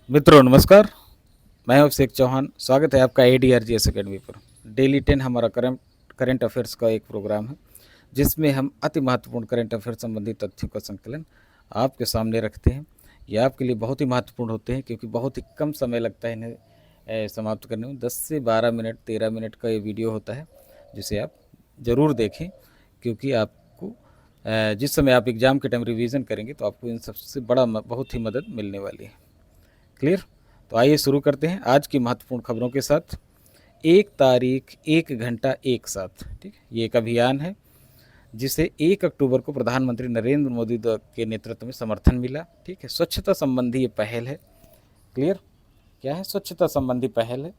मित्रों नमस्कार। मैं अभिषेक चौहान। स्वागत है आपका ADRGS अकेडमी पर। डेली 10 हमारा करंट अफेयर्स का एक प्रोग्राम है जिसमें हम अति महत्वपूर्ण करंट अफेयर संबंधी तथ्यों का संकलन आपके सामने रखते हैं। ये आपके लिए बहुत ही महत्वपूर्ण होते हैं क्योंकि बहुत ही कम समय लगता है इन्हें समाप्त करने में। 10 से 12 मिनट 13 मिनट का ये वीडियो होता है जिसे आप ज़रूर देखें क्योंकि आपको जिस समय आप एग्ज़ाम के टाइम रिवीजन करेंगे तो आपको इन सबसे बड़ा बहुत ही मदद मिलने वाली है। क्लियर? तो आइए शुरू करते हैं आज की महत्वपूर्ण खबरों के साथ। 1 तारीख 1 घंटा एक साथ, ठीक, ये एक अभियान है जिसे 1 अक्टूबर को प्रधानमंत्री नरेंद्र मोदी के नेतृत्व में समर्थन मिला। ठीक है, स्वच्छता संबंधी ये पहल है। क्लियर? क्या है? स्वच्छता संबंधी पहल है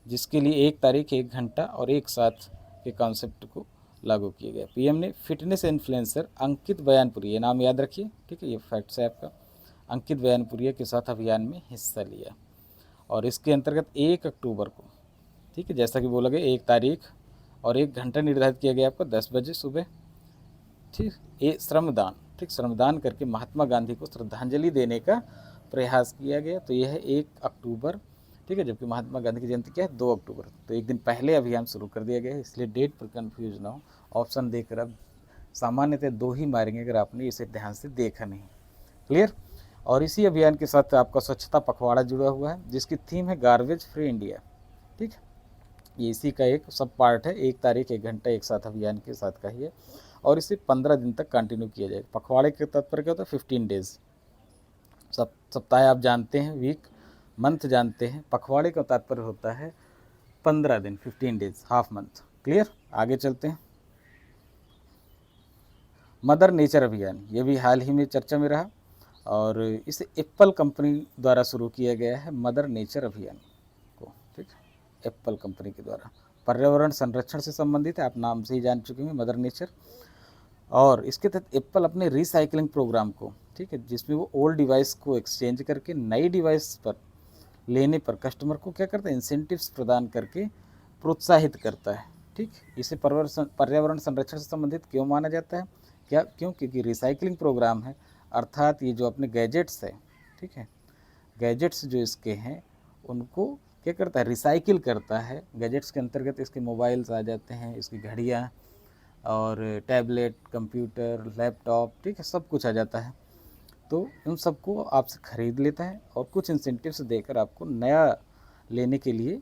जिसके लिए 1 तारीख 1 घंटा और एक साथ के कॉन्सेप्ट को लागू किया गया। पीएम ने फिटनेस इन्फ्लुएंसर अंकित बयानपुरी, ये नाम याद रखिए, ठीक है, ये फैक्ट्स है आपका, अंकित बयानपुरिया के साथ अभियान में हिस्सा लिया। और इसके अंतर्गत 1 अक्टूबर को, ठीक है, जैसा कि बोला गया 1 तारीख और 1 घंटा निर्धारित किया गया आपको 10 बजे सुबह। ठीक, ये श्रमदान, ठीक, श्रमदान करके महात्मा गांधी को श्रद्धांजलि देने का प्रयास किया गया। तो यह है 1 अक्टूबर, ठीक है, जबकि महात्मा गांधी की जयंती क्या है 2 अक्टूबर। तो एक दिन पहले अभियान शुरू कर दिया गया है, इसलिए डेट पर कन्फ्यूज ना हो। ऑप्शन देकर अब सामान्यतः 2 ही मारेंगे अगर आपने इसे ध्यान से देखा नहीं। क्लियर? और इसी अभियान के साथ आपका स्वच्छता पखवाड़ा जुड़ा हुआ है जिसकी थीम है गार्बेज फ्री इंडिया। ठीक, ये इसी का एक सब पार्ट है। 1 तारीख 1 घंटा एक साथ अभियान के साथ का ही है और इसे 15 दिन तक कंटिन्यू किया जाएगा। पखवाड़े के तात्पर्य क्या होता है? 15 डेज। सप्ताह आप जानते हैं, वीक, मंथ जानते हैं। पखवाड़े का तात्पर्य होता है 15 दिन, 15 डेज, हाफ मंथ। क्लियर? आगे चलते हैं। मदर नेचर अभियान, ये भी हाल ही में चर्चा में रहा और इसे एप्पल कंपनी द्वारा शुरू किया गया है, मदर नेचर अभियान को। ठीक, एप्पल कंपनी के द्वारा पर्यावरण संरक्षण से संबंधित है, आप नाम से ही जान चुके हैं मदर नेचर। और इसके तहत एप्पल अपने रिसाइकलिंग प्रोग्राम को, ठीक है, जिसमें वो ओल्ड डिवाइस को एक्सचेंज करके नई डिवाइस पर लेने पर कस्टमर को क्या करता है? इंसेंटिव्स प्रदान करके प्रोत्साहित करता है। ठीक, इसे पर्यावरण संरक्षण से संबंधित क्यों माना जाता है? क्या? क्यों? क्योंकि रिसाइकलिंग प्रोग्राम है, अर्थात ये जो अपने गैजेट्स है, ठीक है, गैजेट्स जो इसके हैं उनको क्या करता है? रिसाइकिल करता है। गैजेट्स के अंतर्गत इसके मोबाइल्स आ जाते हैं, इसकी घड़ियाँ और टैबलेट, कंप्यूटर, लैपटॉप, ठीक है, सब कुछ आ जाता है। तो उन सबको आपसे ख़रीद लेता है और कुछ इंसेंटिव्स देकर आपको नया लेने के लिए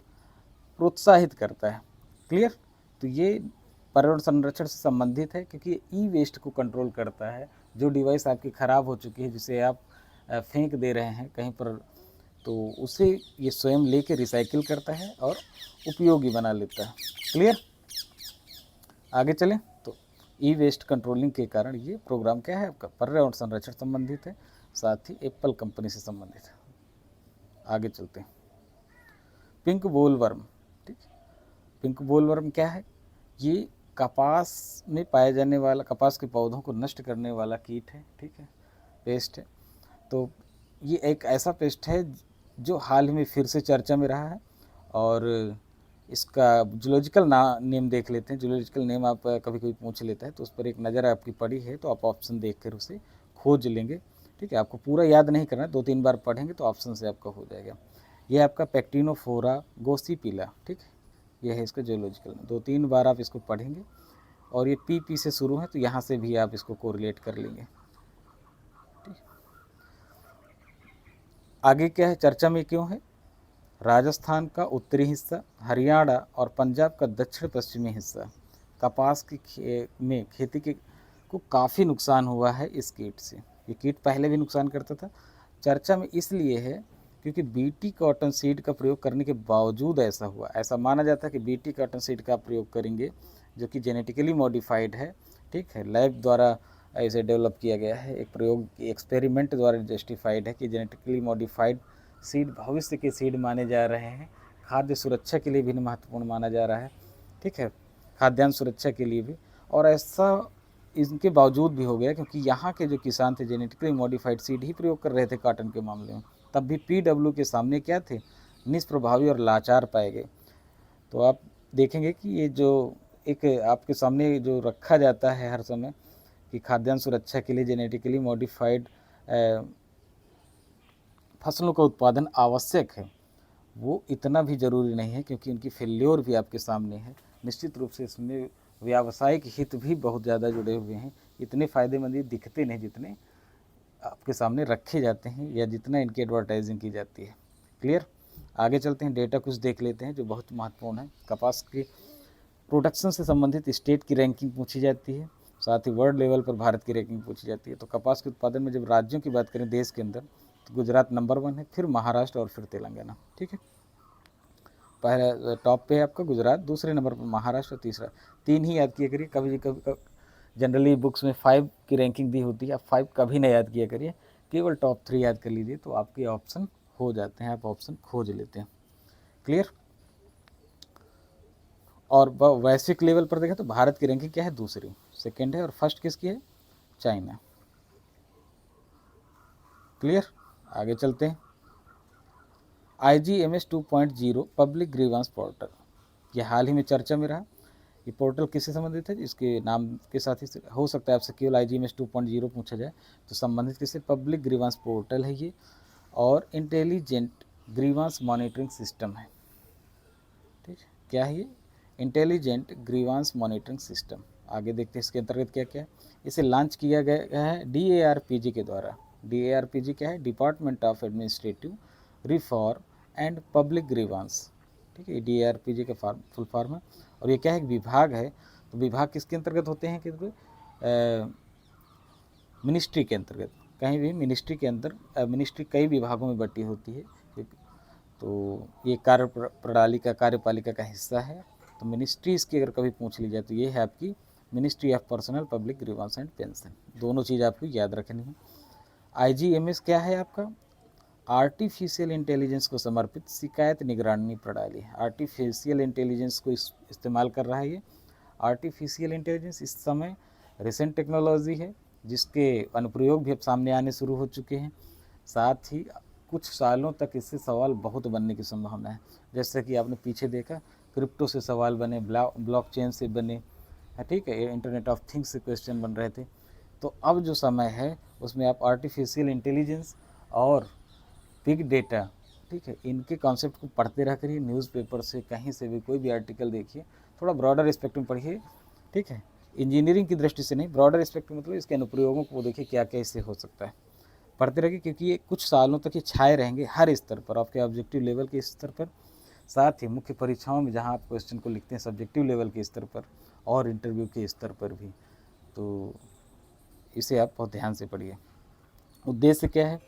प्रोत्साहित करता है। क्लियर? तो ये पर्यावरण संरक्षण से संबंधित है क्योंकि ये ई वेस्ट को कंट्रोल करता है। जो डिवाइस आपकी ख़राब हो चुकी है, जिसे आप फेंक दे रहे हैं कहीं पर, तो उसे ये स्वयं लेके रिसाइकिल करता है और उपयोगी बना लेता है। क्लियर? आगे चलें तो ई वेस्ट कंट्रोलिंग के कारण ये प्रोग्राम क्या है आपका? पर्यावरण संरक्षण संबंधित है, साथ ही एप्पल कंपनी से संबंधित है। आगे चलते हैं। पिंक बोलवर्म, ठीक, पिंक बोलवर्म क्या है? ये कपास में पाए जाने वाला, कपास के पौधों को नष्ट करने वाला कीट है, ठीक है, पेस्ट है। तो ये एक ऐसा पेस्ट है जो हाल ही में फिर से चर्चा में रहा है और इसका जूलॉजिकल नेम देख लेते हैं। जूलॉजिकल नेम आप कभी कभी पूछ लेता है तो उस पर एक नज़र आपकी पड़ी है तो आप ऑप्शन देख कर उसे खोज लेंगे। ठीक है, आपको पूरा याद नहीं करना, 2-3 बार पढ़ेंगे तो ऑप्शन से आपका हो जाएगा। ये आपका पैक्टिनोफोरा गोसिपिला, ठीक है, यह है इसका जूलॉजिकल नेम। 2-3 बार आप इसको पढ़ेंगे और ये पी से शुरू है तो यहाँ से भी आप इसको कोरिलेट कर लेंगे। आगे क्या है, चर्चा में क्यों है? राजस्थान का उत्तरी हिस्सा, हरियाणा और पंजाब का दक्षिण पश्चिमी हिस्सा, कपास की में खेती के को काफ़ी नुकसान हुआ है इस कीट से। ये कीट पहले भी नुकसान करता था। चर्चा में इसलिए है क्योंकि बीटी कॉटन सीड का प्रयोग करने के बावजूद ऐसा हुआ। ऐसा माना जाता है कि बीटी कॉटन सीड का प्रयोग करेंगे जो कि जेनेटिकली मॉडिफाइड है, ठीक है, लैब द्वारा इसे डेवलप किया गया है, एक प्रयोग एक्सपेरिमेंट द्वारा जस्टिफाइड है कि जेनेटिकली मॉडिफाइड सीड भविष्य के सीड माने जा रहे हैं। खाद्य सुरक्षा के लिए भी महत्वपूर्ण माना जा रहा है, ठीक है, खाद्यान्न सुरक्षा के लिए भी। और ऐसा इनके बावजूद भी हो गया क्योंकि यहाँ के जो किसान थे जेनेटिकली मॉडिफाइड सीड ही प्रयोग कर रहे थे कॉटन के मामले में। तब भी पीडब्ल्यू के सामने क्या थे? निष्प्रभावी और लाचार पाए गए। तो आप देखेंगे कि ये जो एक आपके सामने जो रखा जाता है हर समय कि खाद्यान्न सुरक्षा के लिए जेनेटिकली मॉडिफाइड फसलों का उत्पादन आवश्यक है वो इतना भी ज़रूरी नहीं है, क्योंकि उनकी फेल्योर भी आपके सामने है। निश्चित रूप से इसमें व्यावसायिक हित भी बहुत ज़्यादा जुड़े हुए हैं। इतने फ़ायदेमंद ये दिखते नहीं जितने आपके सामने रखे जाते हैं या जितना इनकी एडवर्टाइजिंग की जाती है। क्लियर? आगे चलते हैं, डेटा कुछ देख लेते हैं जो बहुत महत्वपूर्ण है। कपास की प्रोडक्शन से संबंधित स्टेट की रैंकिंग पूछी जाती है, साथ ही वर्ल्ड लेवल पर भारत की रैंकिंग पूछी जाती है। तो कपास के उत्पादन में जब राज्यों की बात करें देश के अंदर, तो गुजरात नंबर 1 है, फिर महाराष्ट्र और फिर तेलंगाना। ठीक है, पहला टॉप पे है आपका गुजरात, दूसरे नंबर पर महाराष्ट्र, तीसरा। 3 ही याद किया करिए। कभी कभी जनरली बुक्स में 5 की रैंकिंग दी होती है, आप 5 कभी नहीं याद किया करिए, केवल टॉप 3 याद कर लीजिए, तो आपके ऑप्शन हो जाते हैं, आप ऑप्शन खोज लेते हैं। क्लियर? और वैश्विक लेवल पर देखें तो भारत की रैंकिंग क्या है? दूसरी, सेकेंड है, और फर्स्ट किसकी है? चाइना। क्लियर? आगे चलते हैं। IGMS 2.0 पब्लिक ग्रीवांस पोर्टल, ये हाल ही में चर्चा में रहा। ये पोर्टल किससे संबंधित है? इसके नाम के साथ ही हो सकता है आपसे केवल IGMS 2.0 पूछा जाए, तो संबंधित किससे? पब्लिक ग्रीवांस पोर्टल है ये, और इंटेलिजेंट ग्रीवांस मॉनिटरिंग सिस्टम है। ठीक है, क्या है ये? Intelligent grievance monitoring system. आगे देखते हैं इसके अंतर्गत क्या क्या है। इसे लॉन्च किया गया है DARPG के द्वारा। DARPG क्या है? Department of administrative reform and public grievance. ठीक है, DARPG का फुल फॉर्म है, और ये क्या है? विभाग है। तो विभाग किसके अंतर्गत होते हैं? किसके? मिनिस्ट्री के अंतर्गत। कहीं भी मिनिस्ट्री के अंदर, मिनिस्ट्री कई विभागों में बटी होती है, तो ये कार्य प्रणाली का, कार्यपालिका का हिस्सा है। तो मिनिस्ट्रीज़ की अगर कभी पूछ ली जाए तो ये है आपकी ministry of personnel public grievance and pension. दोनों चीज़ आपको याद रखनी है। IGMS क्या है आपका? आर्टिफिशियल इंटेलिजेंस को समर्पित शिकायत निगरानी प्रणाली है। आर्टिफिशियल इंटेलिजेंस को इस्तेमाल कर रहा है ये। आर्टिफिशियल इंटेलिजेंस इस समय रिसेंट टेक्नोलॉजी है, जिसके अनुप्रयोग भी अब सामने आने शुरू हो चुके हैं। साथ ही कुछ सालों तक इससे सवाल बहुत बनने की संभावना है। जैसे कि आपने पीछे देखा, क्रिप्टो से सवाल बने, ब्लॉकचेन से बने, ठीक है, इंटरनेट ऑफ थिंग्स से क्वेश्चन बन रहे थे। तो अब जो समय है उसमें आप आर्टिफिशियल इंटेलिजेंस और बिग डेटा, ठीक है, इनके कॉन्सेप्ट को पढ़ते रह करिए। न्यूज़पेपर से, कहीं से भी कोई भी आर्टिकल देखिए, थोड़ा ब्रॉडर स्पेक्ट्रम पढ़िए। ठीक है, इंजीनियरिंग की दृष्टि से नहीं, ब्रॉडर स्पेक्ट्रम मतलब इसके अनुप्रयोगों को देखिए क्या क्या इससे हो सकता है। पढ़ते रहिए, क्योंकि ये कुछ सालों तक ये छाए रहेंगे हर स्तर पर, आपके ऑब्जेक्टिव लेवल के स्तर पर, साथ ही मुख्य परीक्षाओं में जहाँ आप क्वेश्चन को लिखते हैं सब्जेक्टिव लेवल के स्तर पर और इंटरव्यू के स्तर पर भी। तो इसे आप बहुत ध्यान से पढ़िए। उद्देश्य क्या है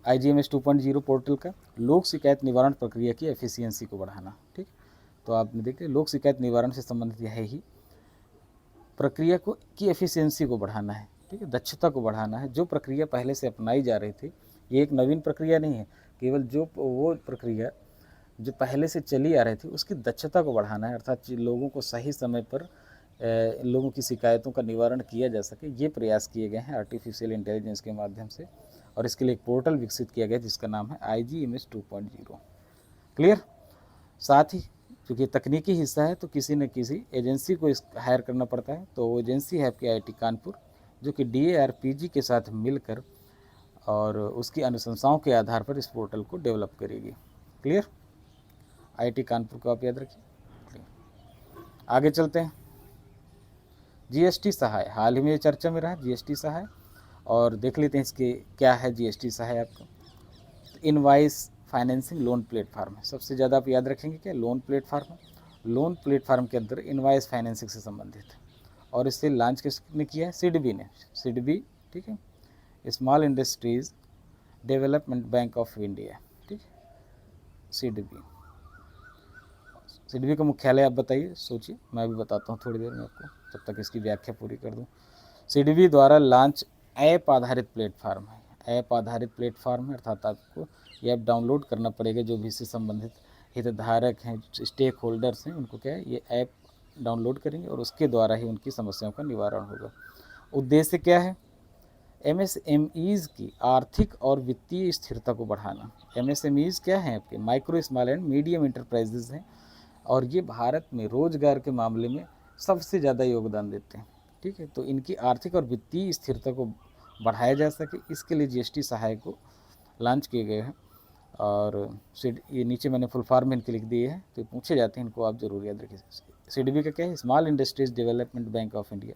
IGMS 2.0 पोर्टल का? लोक शिकायत निवारण प्रक्रिया की एफिशिएंसी को बढ़ाना। ठीक, तो आपने देखिए लोक शिकायत निवारण से संबंधित यह है ही, प्रक्रिया को की एफिशिएंसी को बढ़ाना है। ठीक है, दक्षता को बढ़ाना है। जो प्रक्रिया पहले से अपनाई जा रही थी, ये एक नवीन प्रक्रिया नहीं है, केवल जो वो प्रक्रिया जो पहले से चली आ रही थी उसकी दक्षता को बढ़ाना है, अर्थात लोगों को सही समय पर लोगों की शिकायतों का निवारण किया जा सके, ये प्रयास किए गए हैं आर्टिफिशियल इंटेलिजेंस के माध्यम से। और इसके लिए एक पोर्टल विकसित किया गया जिसका नाम है IGMS 2.0। क्लियर? साथ ही क्योंकि तकनीकी हिस्सा है तो किसी न किसी एजेंसी को इस हायर करना पड़ता है, तो वो एजेंसी है आपकी IIT कानपुर, जो कि DARPG के साथ मिलकर और उसकी अनुशंसाओं के आधार पर इस पोर्टल को डेवलप करेगी। क्लियर? IIT कानपुर को आप याद रखिए। आगे चलते हैं। GST सहाय, हाल ही में चर्चा में रहा GST सहाय, और देख लेते हैं इसके क्या है। GST सहाय आपका इनवाइस फाइनेंसिंग लोन प्लेटफार्म है। सबसे ज़्यादा आप याद रखेंगे क्या? Loan platform. लोन प्लेटफार्म के अंदर इनवाइस फाइनेंसिंग से संबंधित है, और इससे लॉन्च किसने किया है? सिडबी ने। सिडबी, ठीक है, small industries development bank of India. ठीक है, सिडबी। सिडबी का मुख्यालय आप बताइए, सोचिए, मैं भी बताता हूँ थोड़ी देर में आपको, जब तक इसकी व्याख्या पूरी कर दूँ। सिडबी द्वारा लॉन्च ऐप आधारित प्लेटफार्म है। ऐप आधारित प्लेटफार्म है, अर्थात आपको ये ऐप डाउनलोड करना पड़ेगा। जो भी इससे संबंधित हितधारक हैं, स्टेक होल्डर्स हैं, उनको क्या है, ये ऐप डाउनलोड करेंगे और उसके द्वारा ही उनकी समस्याओं का निवारण होगा। उद्देश्य क्या है? MSMEs की आर्थिक और वित्तीय स्थिरता को बढ़ाना। MSMEs क्या हैं? आपके micro small and medium enterprises हैं, और ये भारत में रोजगार के मामले में सबसे ज़्यादा योगदान देते हैं। ठीक है, तो इनकी आर्थिक और वित्तीय स्थिरता को बढ़ाया जा सके, इसके लिए GST सहाय को लॉन्च किए गए हैं। और ये नीचे मैंने फुल फॉर्म इनके लिख दिए हैं, तो पूछे जाते हैं, इनको आप जरूर याद रखिए। सीडीबी का क्या है? Small industries development bank of India.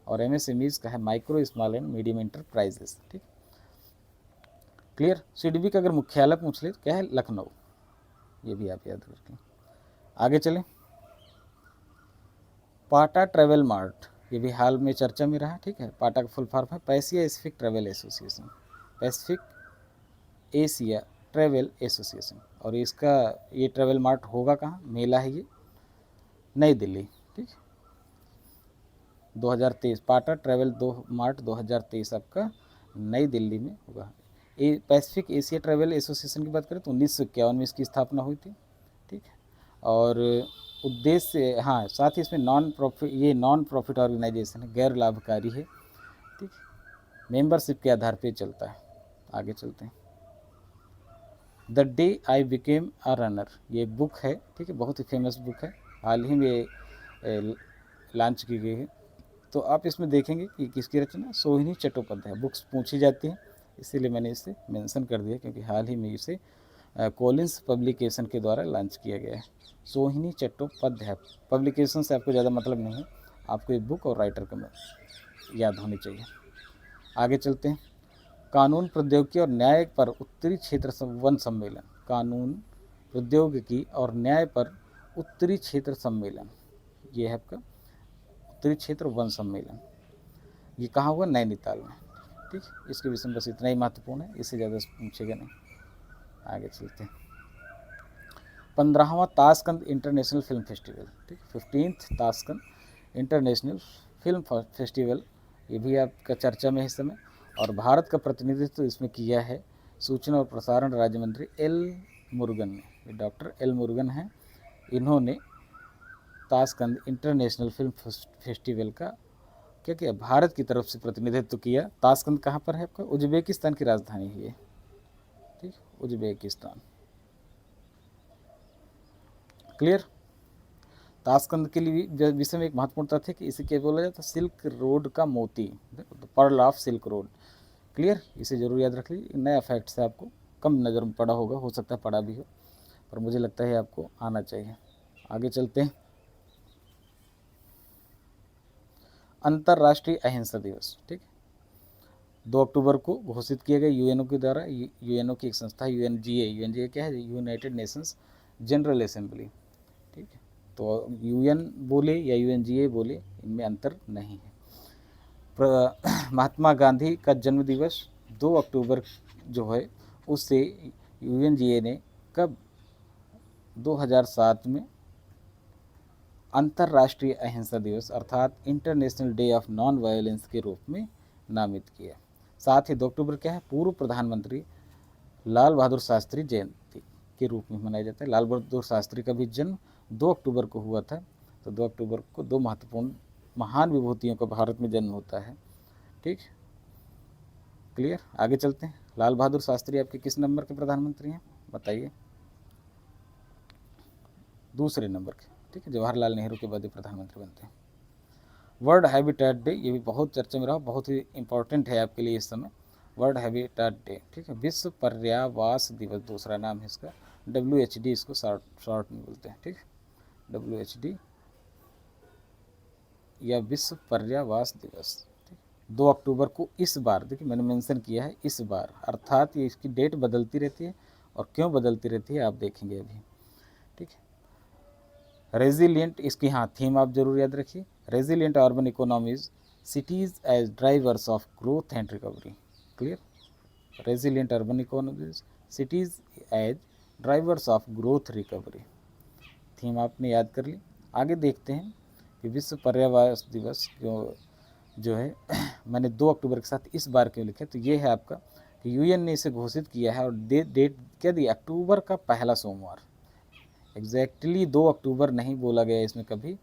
और एमएसएमईज का है micro small and medium enterprises. ठीक, क्लियर। सीडीबी का अगर मुख्यालय पूछ ले तो क्या है? लखनऊ। ये भी आप याद रखें। आगे चलें। पाटा ट्रैवल मार्ट, ये भी हाल में चर्चा में रहा। ठीक है, पाटा का फुल फॉर्म है पैसिया एसिफिक travel association, Pacific Asia travel association. और इसका ये ट्रैवल मार्ट होगा कहाँ? मेला है ये, नई दिल्ली। ठीक, 2023 पाटा ट्रैवल मार्ट 2023 आपका नई दिल्ली में होगा। ये पैसिफिक एशिया ट्रैवल एसोसिएशन की बात करें तो 1951 में इसकी स्थापना हुई थी। ठीक है, और उद्देश्य, हाँ, साथ ही इसमें नॉन प्रॉफिट ऑर्गेनाइजेशन है, गैर लाभकारी है। ठीक, मेंबरशिप के आधार पे चलता है। आगे चलते हैं। The day I became a runner, ये बुक है। ठीक है, बहुत ही फेमस बुक है, हाल ही में लॉन्च की गई है। तो आप इसमें देखेंगे कि किसकी रचना? सोहिनी चट्टोपाध्याय। बुक्स पूछी जाती हैं, इसीलिए मैंने इसे मेंशन कर दिया, क्योंकि हाल ही में इसे कॉलिंस पब्लिकेशन के द्वारा लॉन्च किया गया है। सोहिनी चट्टोपाध्याय पब्लिकेशन से आपको ज़्यादा मतलब नहीं है, आपको एक बुक और राइटर का याद होनी चाहिए। आगे चलते हैं। कानून प्रौद्योगिकी और न्याय पर उत्तरी क्षेत्र वन सम्मेलन, कानून प्रौद्योगिकी और न्याय पर उत्तरी क्षेत्र सम्मेलन, ये है आपका उत्तरी क्षेत्र वन सम्मेलन। ये कहाँ हुआ? नैनीताल में। ठीक, इसके विषय में बस इतना ही महत्वपूर्ण है, इससे ज़्यादा पूछेगा नहीं। आगे चलते हैं। 15वां ताशकंद इंटरनेशनल फिल्म फेस्टिवल। ठीक, 15th Tashkent international film festival, ये भी आपका चर्चा में है इस समय। और भारत का प्रतिनिधित्व इसमें किया है सूचना और प्रसारण राज्य मंत्री एल मुरुगन ने। ये डॉक्टर एल मुरुगन हैं, इन्होंने ताशकंद इंटरनेशनल फिल्म फेस्टिवल का क्या किया? भारत की तरफ से प्रतिनिधित्व किया। ताशकंद कहाँ पर है आपका? उज्बेकिस्तान की राजधानी है ये। ठीक, उज्बेकिस्तान। क्लियर। ताशकंद के लिए विषय में एक महत्वपूर्ण तथ्य कि इसे क्या बोला जाता है? सिल्क रोड का मोती, pearl of silk road. Clear, इसे जरूर याद रख लीजिए। नया फैक्ट है, आपको कम नज़र में पड़ा होगा, हो सकता है पढ़ा भी हो, पर मुझे लगता है आपको आना चाहिए। आगे चलते हैं। अंतर्राष्ट्रीय अहिंसा दिवस। ठीक, 2 अक्टूबर को घोषित किया गया यूएनओ के द्वारा। यूएनओ की एक संस्था यूएनजीए क्या है? United Nations general assembly. ठीक है, तो यूएन बोले या यूएनजीए बोले, इनमें अंतर नहीं है। महात्मा गांधी का जन्म दिवस 2 अक्टूबर जो है, उससे यूएनजीए ने कब? 2007 में अंतर्राष्ट्रीय अहिंसा दिवस अर्थात international day of non violence के रूप में नामित किया। साथ ही 2 अक्टूबर क्या है? पूर्व प्रधानमंत्री लाल बहादुर शास्त्री जयंती के रूप में मनाया जाता है। लाल बहादुर शास्त्री का भी जन्म 2 अक्टूबर को हुआ था, तो 2 अक्टूबर को 2 महत्वपूर्ण महान विभूतियों का भारत में जन्म होता है। ठीक, क्लियर। आगे चलते हैं। लाल बहादुर शास्त्री आपके किस नंबर के प्रधानमंत्री हैं? बताइए। दूसरे नंबर के। ठीक है, जवाहरलाल नेहरू के बाद प्रधानमंत्री बनते हैं। वर्ल्ड हैबिटेट डे, ये भी बहुत चर्चा में रहा, बहुत ही इंपॉर्टेंट है आपके लिए इस समय। वर्ल्ड हैबिटेट डे, ठीक है, विश्व पर्यावास दिवस दूसरा नाम है इसका, WHD इसको शॉर्ट में बोलते हैं। ठीक, WHD या विश्व पर्यावास दिवस। 2 अक्टूबर को इस बार, देखिए मैंने मेंशन किया है इस बार, अर्थात ये इसकी डेट बदलती रहती है, और क्यों बदलती रहती है आप देखेंगे अभी। ठीक है, रेजिलियंट, इसकी हाँ थीम आप जरूर याद रखिए। Resilient urban economies, cities as drivers of growth and recovery. Clear, resilient urban economies, cities as drivers of growth recovery, theme आपने याद कर ली। आगे देखते हैं कि विश्व पर्यावरण दिवस जो है मैंने 2 अक्टूबर के साथ इस बार क्यों लिखा, तो ये है आपका कि यूएन ने इसे घोषित किया है, और डेट क्या दी? अक्टूबर का पहला सोमवार। एग्जैक्टली 2 अक्टूबर नहीं बोला गया इसमें कभी,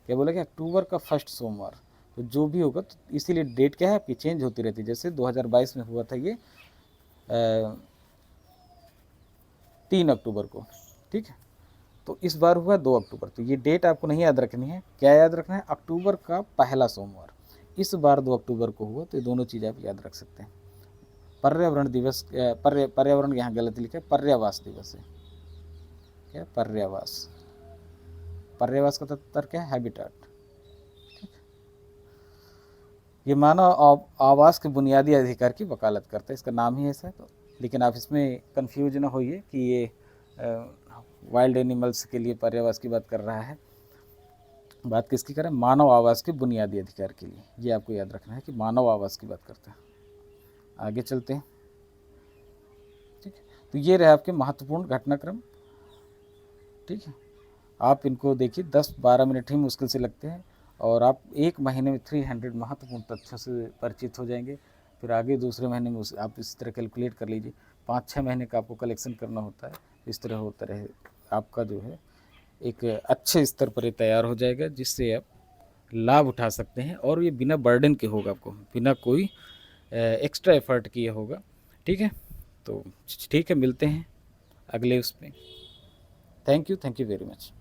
क्या बोला गया? अक्टूबर का फर्स्ट सोमवार। तो जो भी होगा, तो इसीलिए डेट क्या है आपकी चेंज होती रहती है। जैसे 2022 में हुआ था ये 3 अक्टूबर को। ठीक है, तो इस बार हुआ 2 अक्टूबर। तो ये डेट आपको नहीं याद रखनी है, क्या याद रखना है? अक्टूबर का पहला सोमवार। इस बार 2 अक्टूबर को हुआ, तो ये दोनों चीज़ आप याद रख सकते हैं। पर्यावरण दिवस पर्यावरण यहाँ गलत लिखा है, पर्यावास दिवस है। क्या पर्यावास, पर्यावास का तात्पर्य क्या है, हैबिटेट। ये मानव आवास के बुनियादी अधिकार की वकालत करता है, इसका नाम ही ऐसा है। तो लेकिन आप इसमें कंफ्यूज ना होइए कि ये वाइल्ड एनिमल्स के लिए पर्यावास की बात कर रहा है। बात किसकी करें, मानव आवास के बुनियादी अधिकार के लिए। ये आपको याद रखना है कि मानव आवास की बात करते हैं। आगे चलते हैं। ठीक है, तो ये रहे आपके महत्वपूर्ण घटनाक्रम। ठीक है, आप इनको देखिए, 10-12 मिनट ही मुश्किल से लगते हैं और आप एक महीने में 300 महत्वपूर्ण तथ्यों से परिचित हो जाएंगे। फिर आगे दूसरे महीने में आप इस तरह कैलकुलेट कर लीजिए, 5-6 महीने का आपको कलेक्शन करना होता है। इस तरह होता रहे, आपका जो है एक अच्छे स्तर पर ये तैयार हो जाएगा, जिससे आप लाभ उठा सकते हैं। और ये बिना बर्डन के होगा, आपको बिना कोई एक्स्ट्रा एफर्ट किए होगा। ठीक है, तो ठीक है, मिलते हैं अगले उसमें। Thank you very much.